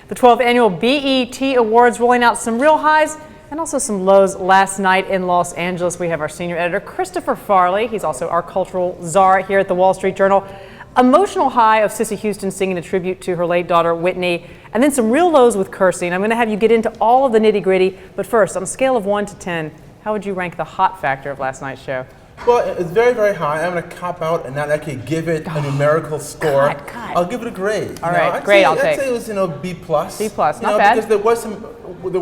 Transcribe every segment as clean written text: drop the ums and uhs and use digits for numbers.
The 12th annual BET Awards rolling out some real highs and also some lows last night in Los Angeles. We have our senior editor, Christopher Farley. He's also our cultural czar here at the Wall Street Journal. Emotional high of Cissy Houston singing a tribute to her late daughter, Whitney, and then some real lows with cursing. I'm going to have you get into all of the nitty gritty, but first, on a scale of 1 to 10, how would you rank the hot factor of last night's show? Well, it's very, very high. I'm going to cop out and not actually give it a numerical score. God. I'll give it a grade. All right, great. I'll take. I'd say it was, B plus. B plus, not bad. Because there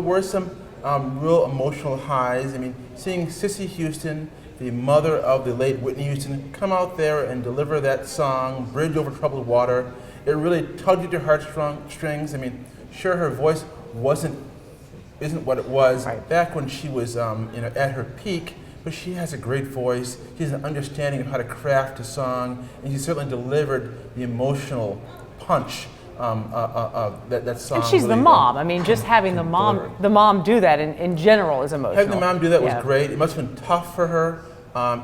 were some real emotional highs. I mean, seeing Cissy Houston, the mother of the late Whitney Houston, come out there and deliver that song, "Bridge Over Troubled Water," it really tugged at your heartstrings. I mean, sure, her voice isn't what it was back when she was, at her peak. But she has a great voice. She has an understanding of how to craft a song, and she certainly delivered the emotional punch that song. And she's really, the mom. I mean, just having the mom do that in general is emotional. Having the mom do that was great. It must have been tough for her.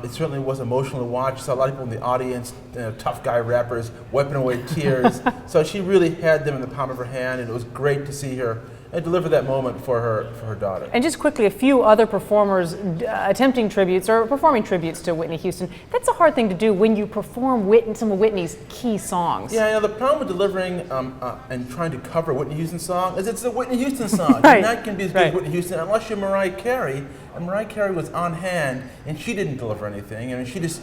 It certainly was emotional to watch. I saw a lot of people in the audience, tough guy rappers, wiping away tears. So she really had them in the palm of her hand, and it was great to see her and deliver that moment for her daughter. And just quickly, a few other performers attempting tributes or performing tributes to Whitney Houston. That's a hard thing to do when you perform some of Whitney's key songs. Yeah, the problem with delivering and trying to cover a Whitney Houston song is it's a Whitney Houston song. Right. You're not going to be as good as Whitney Houston unless you're Mariah Carey. And Mariah Carey was on hand, and she didn't deliver anything. I mean, she just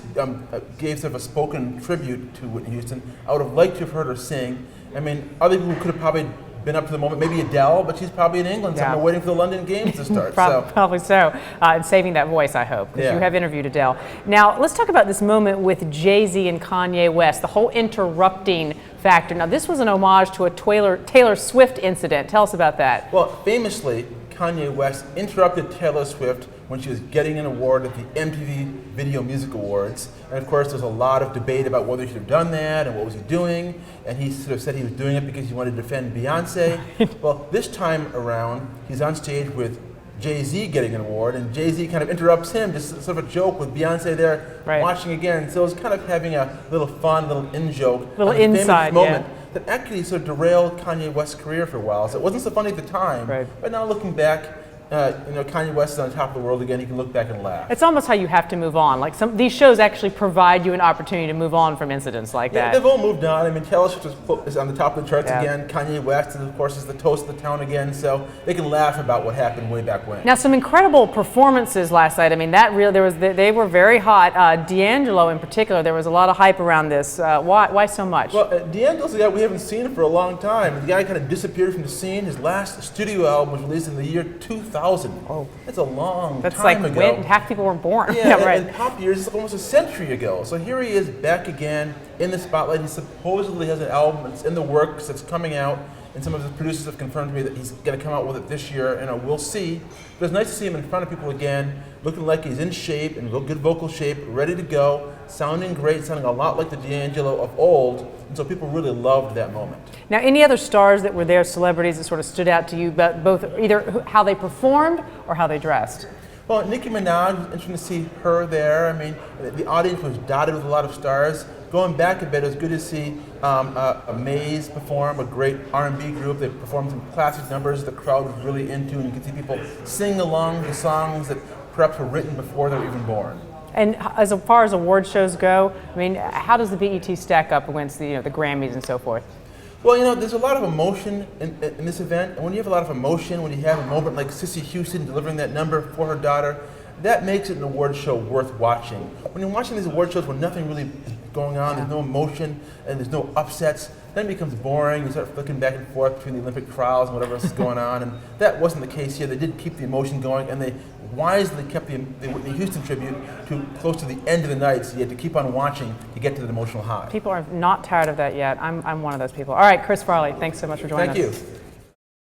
gave sort of a spoken tribute to Whitney Houston. I would have liked to have heard her sing. I mean, other people could have probably been up to the moment, maybe Adele, but she's probably in England somewhere waiting for the London Games to start. Probably so. And saving that voice, I hope, because you have interviewed Adele. Now, let's talk about this moment with Jay-Z and Kanye West, the whole interrupting factor. Now, this was an homage to a Taylor Swift incident. Tell us about that. Well, famously, Kanye West interrupted Taylor Swift when she was getting an award at the MTV Video Music Awards. And of course, there's a lot of debate about whether he should have done that and what was he doing. And he sort of said he was doing it because he wanted to defend Beyonce. Well, this time around, he's on stage with Jay-Z getting an award, and Jay-Z kind of interrupts him, just sort of a joke with Beyonce there watching again. So it was kind of having a little fun, little in-joke. Little inside moment that actually sort of derailed Kanye West's career for a while. So it wasn't so funny at the time, but now looking back, Kanye West is on top of the world again. He can look back and laugh. It's almost how you have to move on. Like these shows actually provide you an opportunity to move on from incidents like that. They've all moved on. I mean, Taylor Swift is on the top of the charts again. Kanye West, of course, is the toast of the town again. So they can laugh about what happened way back when. Now, some incredible performances last night. I mean, they were very hot. D'Angelo, in particular, there was a lot of hype around this. Why so much? Well, D'Angelo's a guy we haven't seen for a long time. The guy kind of disappeared from the scene. His last studio album was released in the year 2000. Oh, that's a long time ago. That's like half people weren't born. Yeah, in pop years, it's almost a century ago. So here he is back again in the spotlight. He supposedly has an album that's in the works, that's coming out, and some of his producers have confirmed to me that he's going to come out with it this year, and we'll see. But it's nice to see him in front of people again, looking like he's in shape, in good vocal shape, ready to go, sounding great, sounding a lot like the D'Angelo of old, and so people really loved that moment. Now, any other stars that were there, celebrities that sort of stood out to you, but both either how they performed or how they dressed? Well, Nicki Minaj, it was interesting to see her there. I mean, the audience was dotted with a lot of stars. Going back a bit, it was good to see Maze perform, a great R&B group. They performed some classic numbers the crowd was really into, and you could see people sing along to songs that perhaps were written before they were even born. And as far as award shows go, I mean, how does the BET stack up against the Grammys and so forth? Well, there's a lot of emotion in this event, and when you have a lot of emotion, when you have a moment like Cissy Houston delivering that number for her daughter, that makes it an award show worth watching. When you're watching these award shows when nothing really is going on, there's no emotion, and there's no upsets, then it becomes boring. You start flicking back and forth between the Olympic trials and whatever else is going on, and that wasn't the case here. They did keep the emotion going, and they wisely kept the Whitney Houston tribute to close to the end of the night, so you had to keep on watching to get to the emotional high. People are not tired of that yet. I'm one of those people. All right, Chris Farley, thanks so much for joining us. Thank you.